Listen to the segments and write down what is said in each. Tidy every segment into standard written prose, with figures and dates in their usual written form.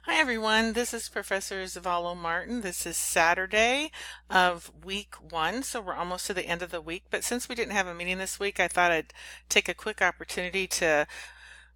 Hi everyone, this is Professor Zavallo Martin. This is Saturday of week one, so we're almost to the end of the week. But since we didn't have a meeting this week, I thought I'd take a quick opportunity to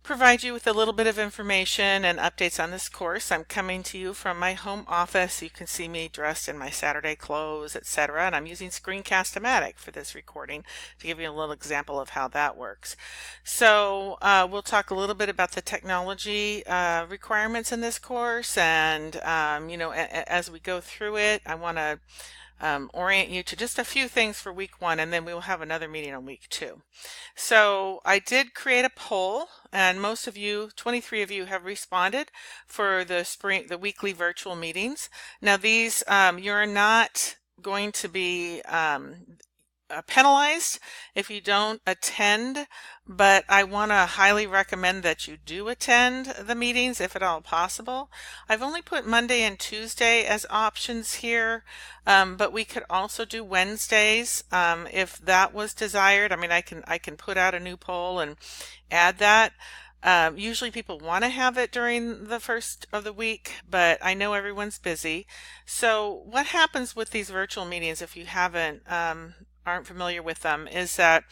provide you with a little bit of information and updates on this course. I'm coming to you from my home office. You can see me dressed in my Saturday clothes, etc. And I'm using Screencast-O-Matic for this recording to give you a little example of how that works. So we'll talk a little bit about the technology requirements in this course, and as we go through it, I want to orient you to just a few things for week one, and then we will have another meeting on week two. So I did create a poll, and most of you, 23 of you, have responded for the weekly virtual meetings. Now these, you're not going to be penalized if you don't attend, but I want to highly recommend that you do attend the meetings if at all possible. I've only put Monday and Tuesday as options here, but we could also do Wednesdays if that was desired. I mean, I can put out a new poll and add that. Usually people want to have it during the first of the week, but I know everyone's busy. So what happens with these virtual meetings, if you aren't familiar with them, is that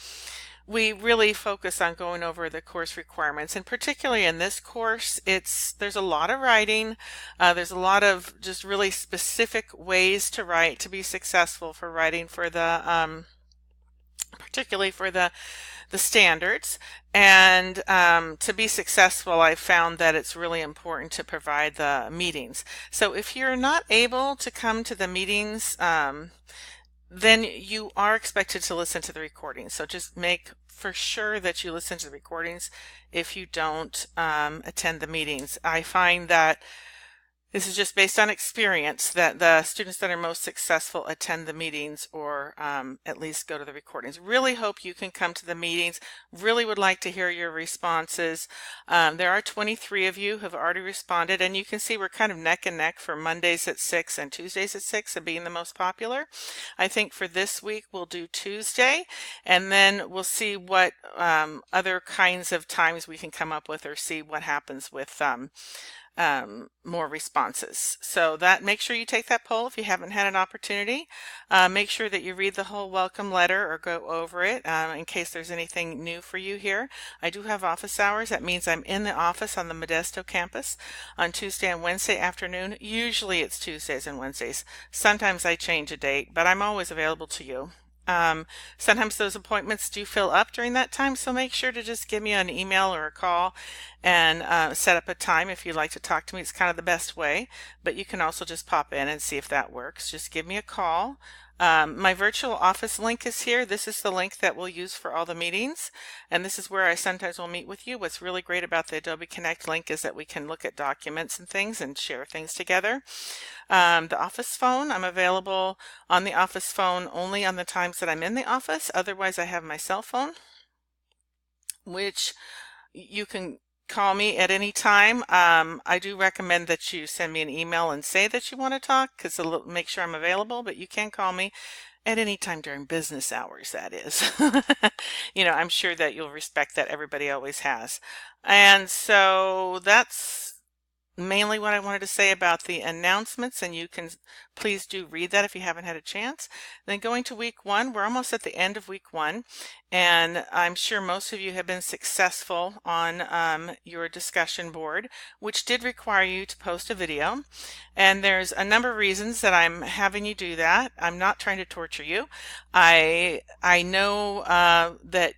we really focus on going over the course requirements, and particularly in this course, there's a lot of writing. There's a lot of just really specific ways to write to be successful for writing for the particularly for the standards. And to be successful, I found that it's really important to provide the meetings. So if you're not able to come to the meetings, then you are expected to listen to the recordings. So just make for sure that you listen to the recordings if you don't attend the meetings. I find that this is just based on experience that the students that are most successful attend the meetings, or at least go to the recordings. Really hope you can come to the meetings. Really would like to hear your responses. There are 23 of you who have already responded, and you can see we're kind of neck and neck for Mondays at 6 and Tuesdays at 6 of being the most popular. I think for this week we'll do Tuesday, and then we'll see what other kinds of times we can come up with, or see what happens with more responses. So make sure you take that poll if you haven't had an opportunity. Make sure that you read the whole welcome letter or go over it in case there's anything new for you here. I do have office hours. That means I'm in the office on the Modesto campus on Tuesday and Wednesday afternoon. Usually it's Tuesdays and Wednesdays. Sometimes I change a date, but I'm always available to you. Sometimes those appointments do fill up during that time, so make sure to just give me an email or a call and set up a time if you'd like to talk to me. It's kind of the best way, but you can also just pop in and see if that works. Just give me a call. My virtual office link is here. This is the link that we'll use for all the meetings, and this is where I sometimes will meet with you. What's really great about the Adobe Connect link is that we can look at documents and things and share things together. The office phone, I'm available on the office phone only on the times that I'm in the office. Otherwise, I have my cell phone, which you can call me at any time. I do recommend that you send me an email and say that you want to talk, because it'll make sure I'm available, but you can call me at any time during business hours, that is. I'm sure that you'll respect that. Everybody always has. And so that's mainly what I wanted to say about the announcements, and you can please do read that if you haven't had a chance. Then going to week one, we're almost at the end of week one, and I'm sure most of you have been successful on your discussion board, which did require you to post a video. And there's a number of reasons that I'm having you do that. I'm not trying to torture you. I know that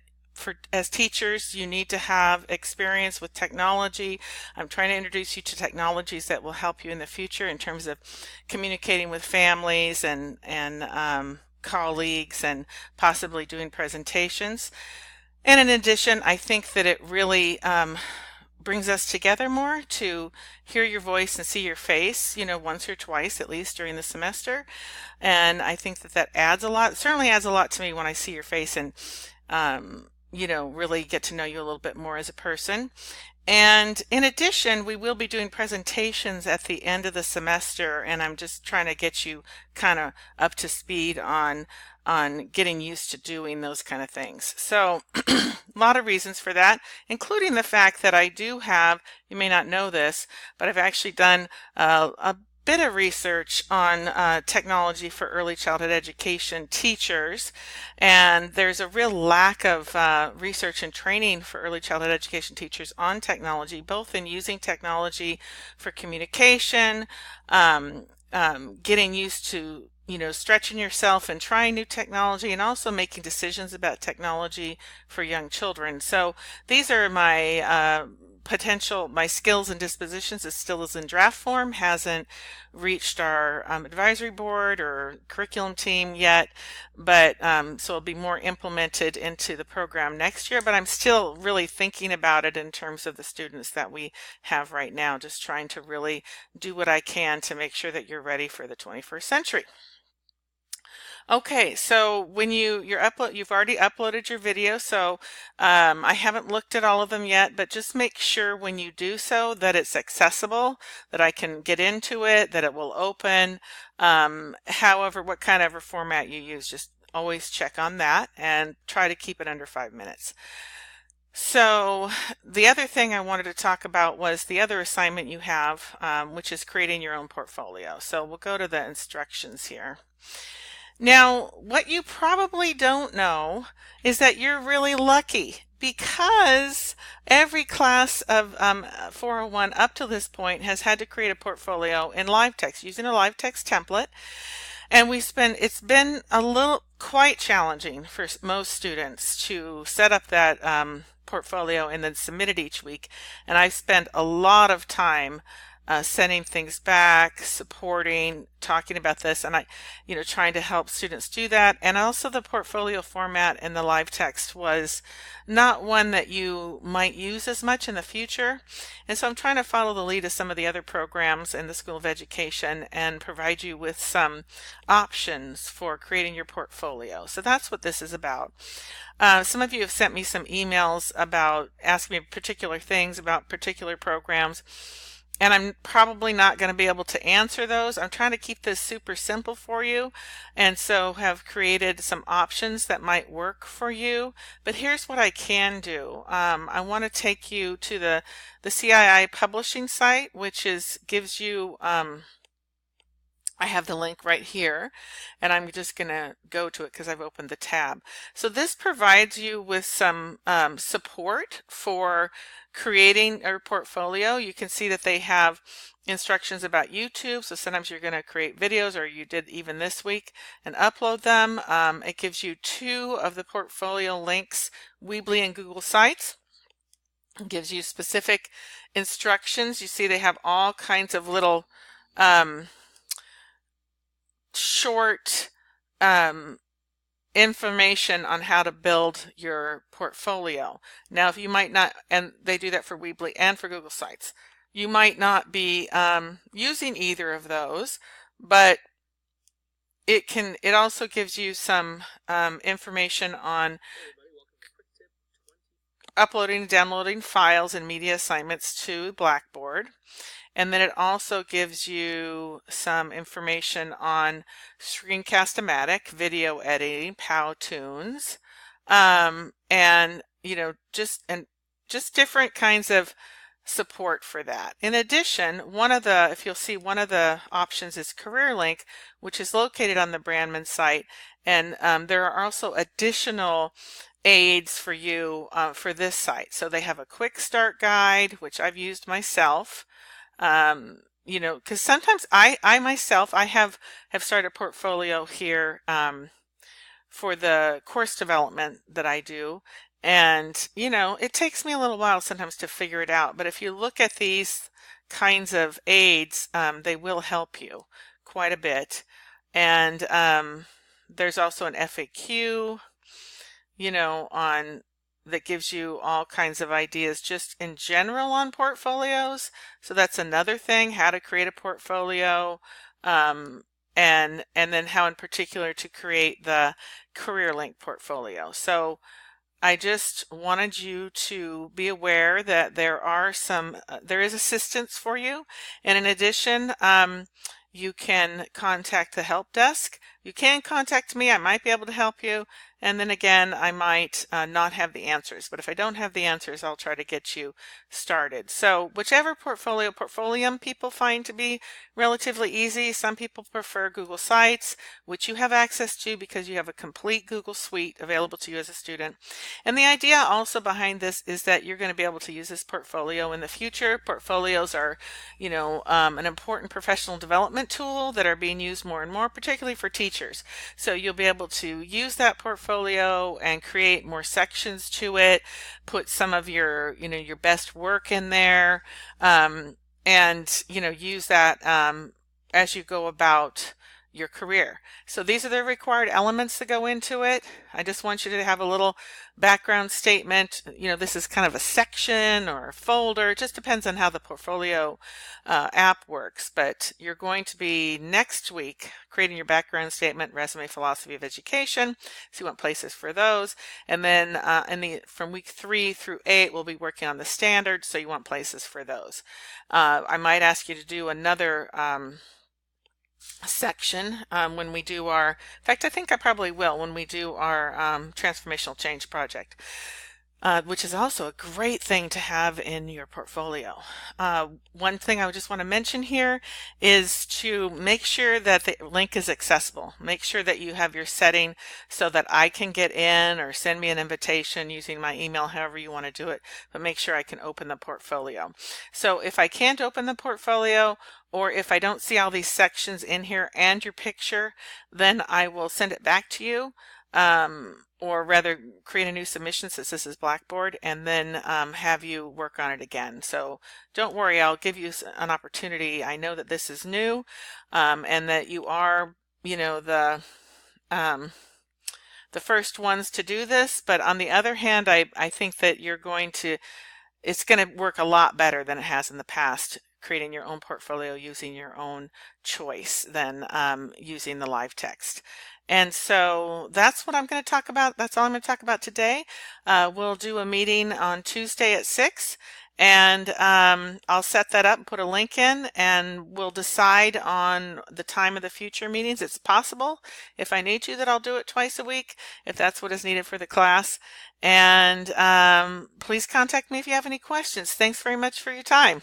as teachers, you need to have experience with technology. I'm trying to introduce you to technologies that will help you in the future in terms of communicating with families and colleagues, and possibly doing presentations. And in addition, I think that it really brings us together more to hear your voice and see your face, once or twice at least during the semester. And I think that adds a lot. It certainly adds a lot to me when I see your face and really get to know you a little bit more as a person. And in addition, we will be doing presentations at the end of the semester, and I'm just trying to get you kind of up to speed on getting used to doing those kind of things. So a lot of reasons for that, including the fact that I do have, you may not know this, but I've actually done a bit of research on technology for early childhood education teachers, and there's a real lack of research and training for early childhood education teachers on technology, both in using technology for communication, getting used to stretching yourself and trying new technology, and also making decisions about technology for young children. So these are my my skills and dispositions. It still is in draft form, hasn't reached our advisory board or curriculum team yet, but so it'll be more implemented into the program next year, but I'm still really thinking about it in terms of the students that we have right now, just trying to really do what I can to make sure that you're ready for the 21st century. Okay, so when you've already uploaded your video, so I haven't looked at all of them yet, but just make sure when you do so that it's accessible, that I can get into it, that it will open. However, what kind of format you use, just always check on that and try to keep it under 5 minutes. So the other thing I wanted to talk about was the other assignment you have, which is creating your own portfolio. So we'll go to the instructions here. Now, what you probably don't know is that you're really lucky, because every class of 401 up to this point has had to create a portfolio in live text using a live text template. And it's been quite challenging for most students to set up that portfolio and then submit it each week. And I've spent a lot of time sending things back, supporting, talking about this, and trying to help students do that. And also the portfolio format and the live text was not one that you might use as much in the future. And so I'm trying to follow the lead of some of the other programs in the School of Education and provide you with some options for creating your portfolio. So that's what this is about. Some of you have sent me some emails about asking me particular things about particular programs, and I'm probably not going to be able to answer those. I'm trying to keep this super simple for you, and so have created some options that might work for you. But here's what I can do. I want to take you to the CII publishing site, which gives you I have the link right here, and I'm just going to go to it because I've opened the tab. So this provides you with some support for creating a portfolio. You can see that they have instructions about YouTube, so sometimes you're going to create videos, or you did even this week, and upload them. It gives you 2 of the portfolio links, Weebly and Google Sites. It gives you specific instructions. You see they have all kinds of little short information on how to build your portfolio. Now, if you might not, and they do that for Weebly and for Google Sites, you might not be using either of those, but it also gives you some information on uploading and downloading files and media assignments to Blackboard. And then it also gives you some information on Screencast-O-Matic, video editing, Powtoons, and just different kinds of support for that. In addition, if you'll see, one of the options is Career Link, which is located on the Brandman site, and there are also additional aids for you for this site. So they have a quick start guide, which I've used myself. Because sometimes I myself have started a portfolio here for the course development that I do, and it takes me a little while sometimes to figure it out. But if you look at these kinds of aids, they will help you quite a bit. And there's also an FAQ, that gives you all kinds of ideas just in general on portfolios. So that's another thing, how to create a portfolio, and then how in particular to create the Career Link portfolio. So I just wanted you to be aware that there is assistance for you. And in addition, you can contact the help desk. You can contact me. I might be able to help you. And then again, I might not have the answers. But if I don't have the answers, I'll try to get you started. So whichever portfolium people find to be relatively easy. Some people prefer Google Sites, which you have access to because you have a complete Google Suite available to you as a student. And the idea also behind this is that you're going to be able to use this portfolio in the future. Portfolios are, an important professional development tool that are being used more and more, particularly for teachers. So you'll be able to use that portfolio and create more sections to it, put some of your, your best work in there, and use that as you go about your career. So these are the required elements that go into it. I just want you to have a little background statement. This is kind of a section or a folder. It just depends on how the portfolio app works. But you're going to be next week creating your background statement, resume, philosophy of education. So you want places for those. And then from week 3 through 8, we'll be working on the standards. So you want places for those. I might ask you to do another section when we do our, in fact, I think I probably will when we do our transformational change project, which is also a great thing to have in your portfolio. One thing I just want to mention here is to make sure that the link is accessible. Make sure that you have your setting so that I can get in or send me an invitation using my email, however you want to do it, but make sure I can open the portfolio. So if I can't open the portfolio, or if I don't see all these sections in here and your picture, then I will send it back to you. Or rather create a new submission since this is Blackboard, and then have you work on it again. So don't worry, I'll give you an opportunity. I know that this is new and that you are, the first ones to do this, but on the other hand, I think that it's going to work a lot better than it has in the past, creating your own portfolio using your own choice than using the live text. And so that's what I'm going to talk about. That's all I'm going to talk about today. We'll do a meeting on Tuesday at 6, and I'll set that up and put a link in, and we'll decide on the time of the future meetings. It's possible, if I need to, that I'll do it twice a week, if that's what is needed for the class. And please contact me if you have any questions. Thanks very much for your time.